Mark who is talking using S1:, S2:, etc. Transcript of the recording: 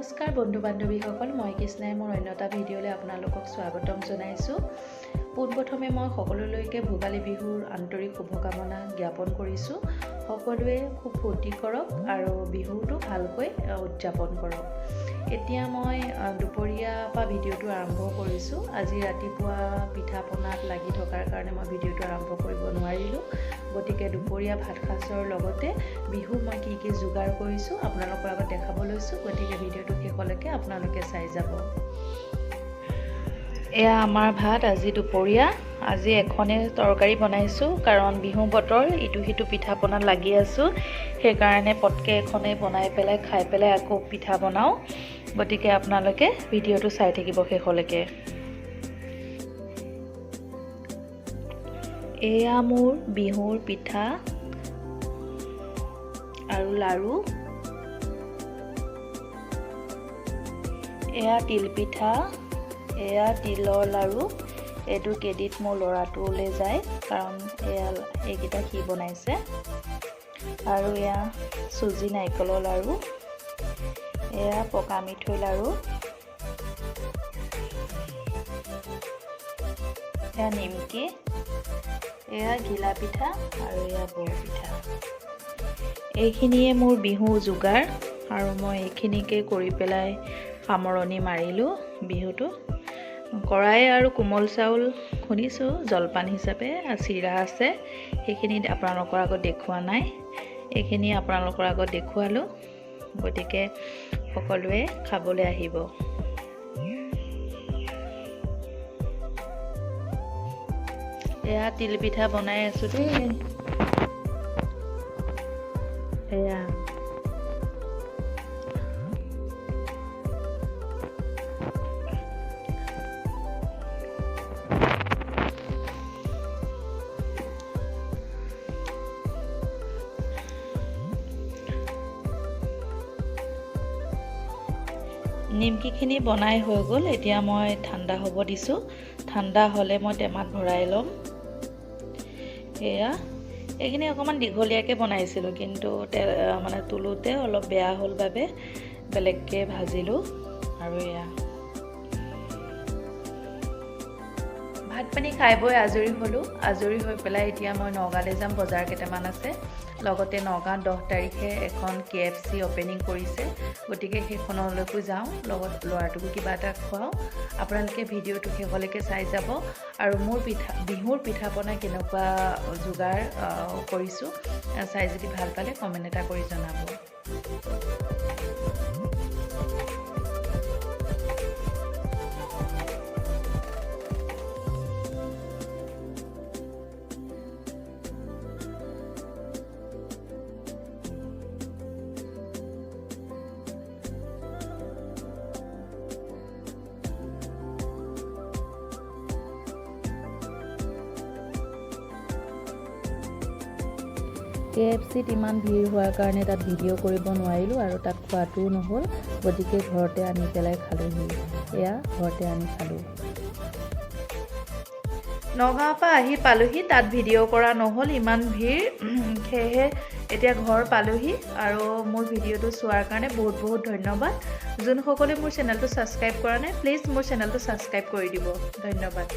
S1: নমস্কাৰ বন্ধু বান্ধৱীসকল, মই কৃষ্ণাই মোৰ অন্য এটা ভিডিঅ'লৈ আপোনালোকক স্বাগতম জনাইছোঁ। পোনপ্ৰথমে মই সকলোলৈকে ভোগালী বিহুৰ আন্তৰিক শুভকামনা জ্ঞাপন কৰিছোঁ। সকলোৱে খুব ফূৰ্তি কৰক আৰু বিহুটো ভালকৈ উদযাপন কৰক। এতিয়া মই দুপৰীয়া পৰা ভিডিঅ'টো আৰম্ভ কৰিছোঁ। আজি ৰাতিপুৱা পিঠা পনাত লাগি থকাৰ কাৰণে মই ভিডিঅ'টো আৰম্ভ কৰিব নোৱাৰিলোঁ। গতিকে দুপৰীয়া ভাত সাজৰ লগতে বিহু মই কি যোগাৰ কৰিছোঁ আপোনালোকৰ আগত দেখাব লৈছোঁ। গতিকে ভিডিঅ'টো শেষলৈকে আপোনালোকে চাই যাব। এয়া আমাৰ ভাত আজি দুপৰীয়া। আজি এখনে তৰকাৰী বনাইছোঁ কাৰণ বিহু বতৰ, ইটো সিটো পিঠা পনাত লাগি আছোঁ। সেইকাৰণে পটকে এখনে বনাই পেলাই খাই পেলাই আকৌ পিঠা বনাওঁ। গতিকে আপোনালোকে ভিডিঅ'টো চাই থাকিব শেষলৈকে। এয়া মোৰ বিহুৰ পিঠা আৰু লাড়ু। এয়া তিল পিঠা, এয়া তিলৰ লাড়ু। এইটো ক্ৰেডিট মোৰ ল'ৰাটোলৈ যায় কাৰণ এইকেইটা সি বনাইছে। আৰু এয়া চুজি নাৰিকলৰ লাড়ু, এয়া পকা মিঠৈ লাড়ু, এয়া নিমকি, এয়া ঘিলা পিঠা আৰু এয়া বৰ পিঠা। এইখিনিয়ে মোৰ বিহু যোগাৰ আৰু মই এইখিনিকে কৰি পেলাই সামৰণি মাৰিলোঁ বিহুটো। কৰাই আৰু কোমল চাউল খুন্দিছোঁ জলপান হিচাপে, চিৰা আছে, সেইখিনি আপোনালোকৰ আগত দেখুওৱা নাই, এইখিনি আপোনালোকৰ আগত দেখুৱালোঁ। গতিকে সকলোৱে খাবলৈ আহিব। এয়া তিল পিঠা বনাই আছোঁ দেই। এয়া নিমকিখিনি বনাই হৈ গ'ল। এতিয়া মই ঠাণ্ডা হ'ব দিছোঁ। ঠাণ্ডা হ'লে মই টেমাত ভৰাই ল'ম। এয়া এইখিনি অকণমান দীঘলীয়াকৈ বনাইছিলোঁ, কিন্তু তোলোতে অলপ বেয়া হ'ল বাবে বেলেগকৈ ভাজিলোঁ। আৰু এয়া ভাত পানী খাই বৈ আজৰি হ'লোঁ। আজৰি হৈ পেলাই এতিয়া মই নগাঁৱলৈ যাম, বজাৰ কেইটামান আছে। লগতে নগাঁৱত 10 তাৰিখে এখন KFC অপেনিং কৰিছে। গতিকে সেইখনলৈকো যাওঁ, লগত ল'ৰাটোকো কিবা এটা খুৱাওঁ। আপোনালোকে ভিডিঅ'টো শেষলৈকে চাই যাব। আৰু মোৰ বিহুৰ পিঠা পনা কেনেকুৱা যোগাৰ কৰিছোঁ চাই যদি ভাল পালে কমেণ্ট এটা কৰি জনাব। KFCত ইমান ভিৰ হোৱাৰ কাৰণে তাত ভিডিঅ' কৰিব নোৱাৰিলোঁ আৰু তাত খোৱাটোও নহ'ল। গতিকে ঘৰতে আনি পেলাই খালোঁহি। এয়া ঘৰতে আনি খালোঁ। নগাঁৱৰ পৰা আহি পালোঁহি, তাত ভিডিঅ' কৰা নহ'ল, ইমান ভিৰ। সেয়েহে এতিয়া ঘৰ পালোঁহি আৰু মোৰ ভিডিঅ'টো চোৱাৰ কাৰণে বহুত বহুত ধন্যবাদ। যোনসকলে মোৰ চেনেলটো ছাবস্ক্ৰাইব কৰা নাই, প্লিজ মোৰ চেনেলটো ছাবস্ক্ৰাইব কৰি দিব। ধন্যবাদ।